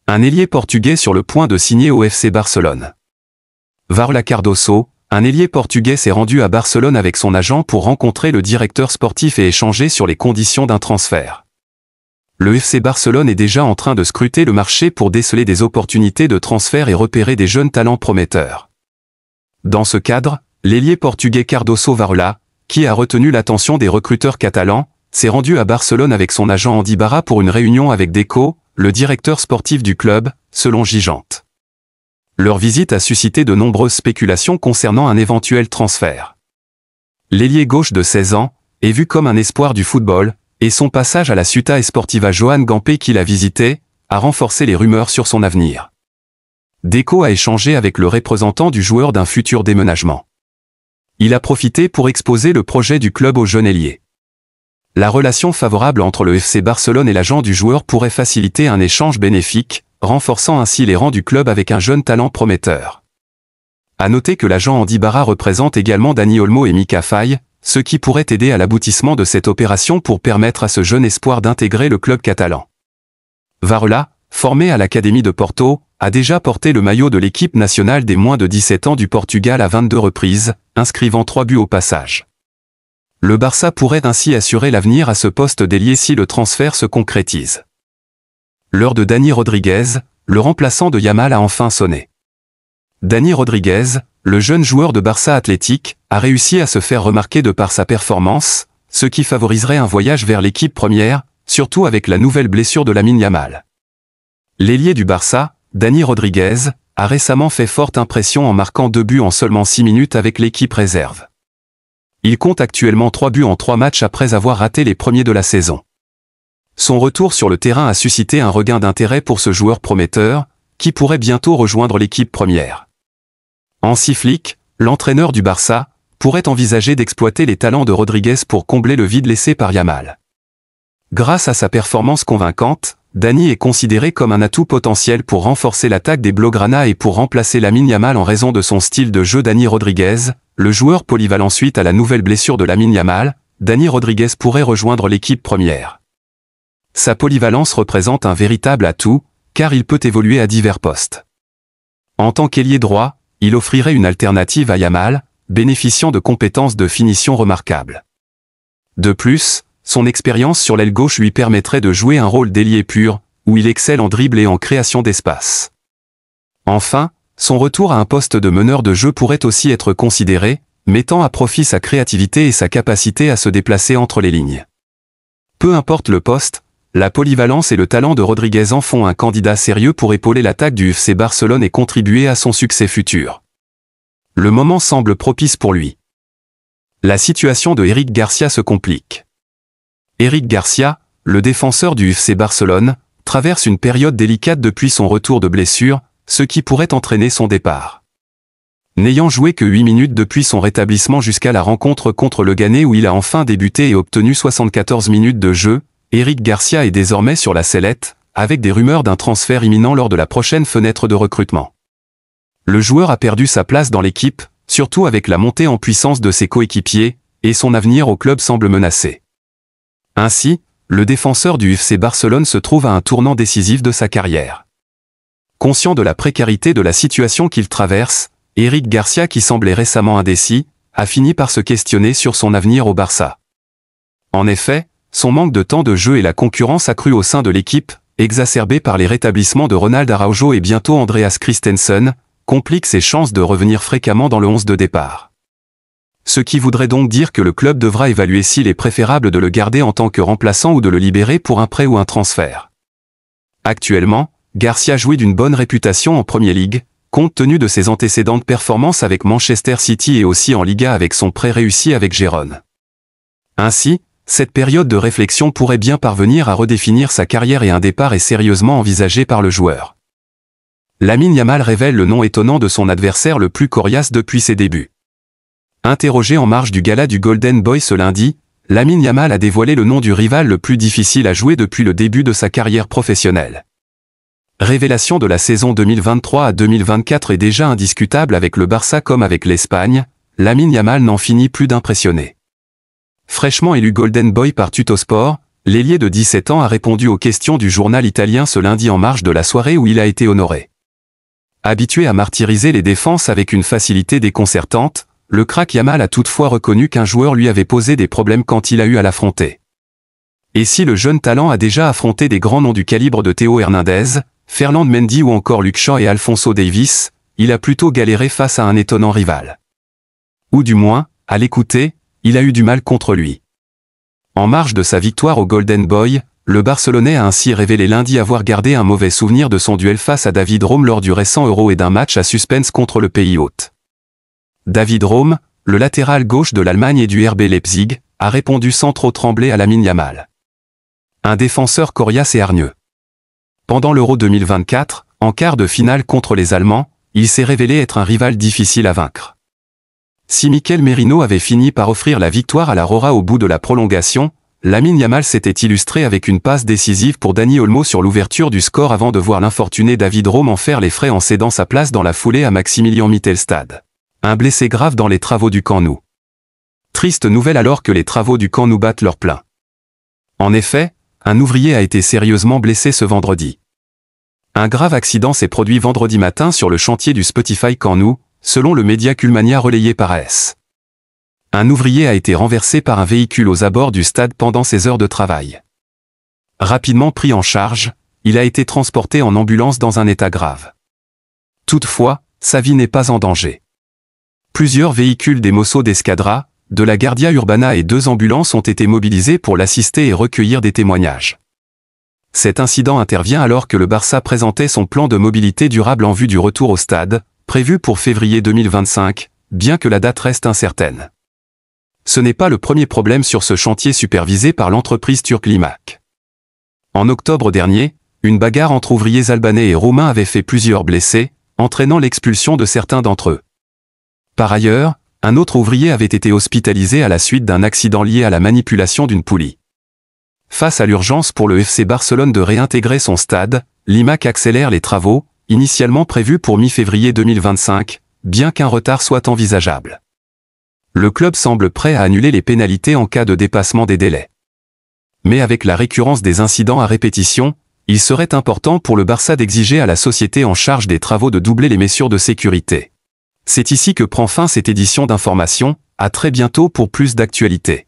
Un ailier portugais sur le point de signer au FC Barcelone. Varela Cardoso, un ailier portugais s'est rendu à Barcelone avec son agent pour rencontrer le directeur sportif et échanger sur les conditions d'un transfert. Le FC Barcelone est déjà en train de scruter le marché pour déceler des opportunités de transfert et repérer des jeunes talents prometteurs. Dans ce cadre, l'ailier portugais Cardoso Varela, qui a retenu l'attention des recruteurs catalans, s'est rendu à Barcelone avec son agent Andy Barra pour une réunion avec Deco, le directeur sportif du club, selon Gigante. Leur visite a suscité de nombreuses spéculations concernant un éventuel transfert. L'ailier gauche de 16 ans est vu comme un espoir du football, et son passage à la Ciutat Esportiva Joan Gamper qu'il a visité, a renforcé les rumeurs sur son avenir. Deco a échangé avec le représentant du joueur d'un futur déménagement. Il a profité pour exposer le projet du club au jeune ailier. La relation favorable entre le FC Barcelone et l'agent du joueur pourrait faciliter un échange bénéfique, renforçant ainsi les rangs du club avec un jeune talent prometteur. À noter que l'agent Andy Barra représente également Dani Olmo et Mika Faye, ce qui pourrait aider à l'aboutissement de cette opération pour permettre à ce jeune espoir d'intégrer le club catalan. Varela, formé à l'Académie de Porto, a déjà porté le maillot de l'équipe nationale des moins de 17 ans du Portugal à 22 reprises, inscrivant 3 buts au passage. Le Barça pourrait ainsi assurer l'avenir à ce poste d'ailier si le transfert se concrétise. L'heure de Dani Rodriguez, le remplaçant de Yamal a enfin sonné. Dani Rodriguez, le jeune joueur de Barça Athletic, a réussi à se faire remarquer de par sa performance, ce qui favoriserait un voyage vers l'équipe première, surtout avec la nouvelle blessure de Lamine Yamal. L'ailier du Barça, Dani Rodriguez, a récemment fait forte impression en marquant 2 buts en seulement 6 minutes avec l'équipe réserve. Il compte actuellement 3 buts en 3 matchs après avoir raté les premiers de la saison. Son retour sur le terrain a suscité un regain d'intérêt pour ce joueur prometteur, qui pourrait bientôt rejoindre l'équipe première. Hansi Flick, l'entraîneur du Barça, pourrait envisager d'exploiter les talents de Rodriguez pour combler le vide laissé par Yamal. Grâce à sa performance convaincante, Dani est considéré comme un atout potentiel pour renforcer l'attaque des Blaugrana et pour remplacer Lamine Yamal en raison de son style de jeu. Dani Rodriguez, le joueur polyvalent suite à la nouvelle blessure de Lamine Yamal, Dani Rodriguez pourrait rejoindre l'équipe première. Sa polyvalence représente un véritable atout, car il peut évoluer à divers postes. En tant qu'ailier droit, il offrirait une alternative à Yamal, bénéficiant de compétences de finition remarquables. De plus, son expérience sur l'aile gauche lui permettrait de jouer un rôle d'ailier pur, où il excelle en dribble et en création d'espace. Enfin, son retour à un poste de meneur de jeu pourrait aussi être considéré, mettant à profit sa créativité et sa capacité à se déplacer entre les lignes. Peu importe le poste, la polyvalence et le talent de Rodriguez en font un candidat sérieux pour épauler l'attaque du FC Barcelone et contribuer à son succès futur. Le moment semble propice pour lui. La situation de Eric Garcia se complique. Eric Garcia, le défenseur du FC Barcelone, traverse une période délicate depuis son retour de blessure, ce qui pourrait entraîner son départ. N'ayant joué que 8 minutes depuis son rétablissement jusqu'à la rencontre contre le Ghana où il a enfin débuté et obtenu 74 minutes de jeu, Eric Garcia est désormais sur la sellette, avec des rumeurs d'un transfert imminent lors de la prochaine fenêtre de recrutement. Le joueur a perdu sa place dans l'équipe, surtout avec la montée en puissance de ses coéquipiers, et son avenir au club semble menacé. Ainsi, le défenseur du FC Barcelone se trouve à un tournant décisif de sa carrière. Conscient de la précarité de la situation qu'il traverse, Eric Garcia, qui semblait récemment indécis, a fini par se questionner sur son avenir au Barça. En effet, son manque de temps de jeu et la concurrence accrue au sein de l'équipe, exacerbée par les rétablissements de Ronald Araujo et bientôt Andreas Christensen, compliquent ses chances de revenir fréquemment dans le 11 de départ. Ce qui voudrait donc dire que le club devra évaluer s'il est préférable de le garder en tant que remplaçant ou de le libérer pour un prêt ou un transfert. Actuellement, Garcia jouit d'une bonne réputation en Premier League, compte tenu de ses antécédentes performances avec Manchester City et aussi en Liga avec son prêt réussi avec Gérone. Ainsi, cette période de réflexion pourrait bien parvenir à redéfinir sa carrière et un départ est sérieusement envisagé par le joueur. Lamine Yamal révèle le nom étonnant de son adversaire le plus coriace depuis ses débuts. Interrogé en marge du gala du Golden Boy ce lundi, Lamine Yamal a dévoilé le nom du rival le plus difficile à jouer depuis le début de sa carrière professionnelle. Révélation de la saison 2023 à 2024 est déjà indiscutable avec le Barça comme avec l'Espagne, Lamine Yamal n'en finit plus d'impressionner. Fraîchement élu Golden Boy par Tuttosport, L'ailier de 17 ans a répondu aux questions du journal italien ce lundi en marge de la soirée où il a été honoré. Habitué à martyriser les défenses avec une facilité déconcertante, le crack Yamal a toutefois reconnu qu'un joueur lui avait posé des problèmes quand il a eu à l'affronter. Et si le jeune talent a déjà affronté des grands noms du calibre de Théo Hernandez, Ferland Mendy ou encore Luke Shaw et Alphonso Davies, il a plutôt galéré face à un étonnant rival. Ou du moins, à l'écouter, il a eu du mal contre lui. En marge de sa victoire au Golden Boy, le Barcelonais a ainsi révélé lundi avoir gardé un mauvais souvenir de son duel face à David Raum lors du récent Euro et d'un match à suspense contre le pays hôte. David Raum, le latéral gauche de l'Allemagne et du RB Leipzig, a répondu sans trop trembler à Lamine Yamal. Un défenseur coriace et hargneux. Pendant l'Euro 2024, en quart de finale contre les Allemands, il s'est révélé être un rival difficile à vaincre. Si Mikel Merino avait fini par offrir la victoire à la Rora au bout de la prolongation, Lamine Yamal s'était illustré avec une passe décisive pour Dani Olmo sur l'ouverture du score avant de voir l'infortuné David Raum en faire les frais en cédant sa place dans la foulée à Maximilian Mittelstad, un blessé grave dans les travaux du Camp Nou. Triste nouvelle alors que les travaux du Camp Nou battent leur plein. En effet, un ouvrier a été sérieusement blessé ce vendredi. Un grave accident s'est produit vendredi matin sur le chantier du Spotify Camp Nou, selon le média Culmania relayé par AS. Un ouvrier a été renversé par un véhicule aux abords du stade pendant ses heures de travail. Rapidement pris en charge, il a été transporté en ambulance dans un état grave. Toutefois, sa vie n'est pas en danger. Plusieurs véhicules des Mossos d'Escadra, de la Guardia Urbana et 2 ambulances ont été mobilisés pour l'assister et recueillir des témoignages. Cet incident intervient alors que le Barça présentait son plan de mobilité durable en vue du retour au stade, prévu pour février 2025, bien que la date reste incertaine. Ce n'est pas le premier problème sur ce chantier supervisé par l'entreprise turque Limak. En octobre dernier, une bagarre entre ouvriers albanais et roumains avait fait plusieurs blessés, entraînant l'expulsion de certains d'entre eux. Par ailleurs, un autre ouvrier avait été hospitalisé à la suite d'un accident lié à la manipulation d'une poulie. Face à l'urgence pour le FC Barcelone de réintégrer son stade, Limak accélère les travaux, initialement prévus pour mi-février 2025, bien qu'un retard soit envisageable. Le club semble prêt à annuler les pénalités en cas de dépassement des délais. Mais avec la récurrence des incidents à répétition, il serait important pour le Barça d'exiger à la société en charge des travaux de doubler les mesures de sécurité. C'est ici que prend fin cette édition d'information, à très bientôt pour plus d'actualités.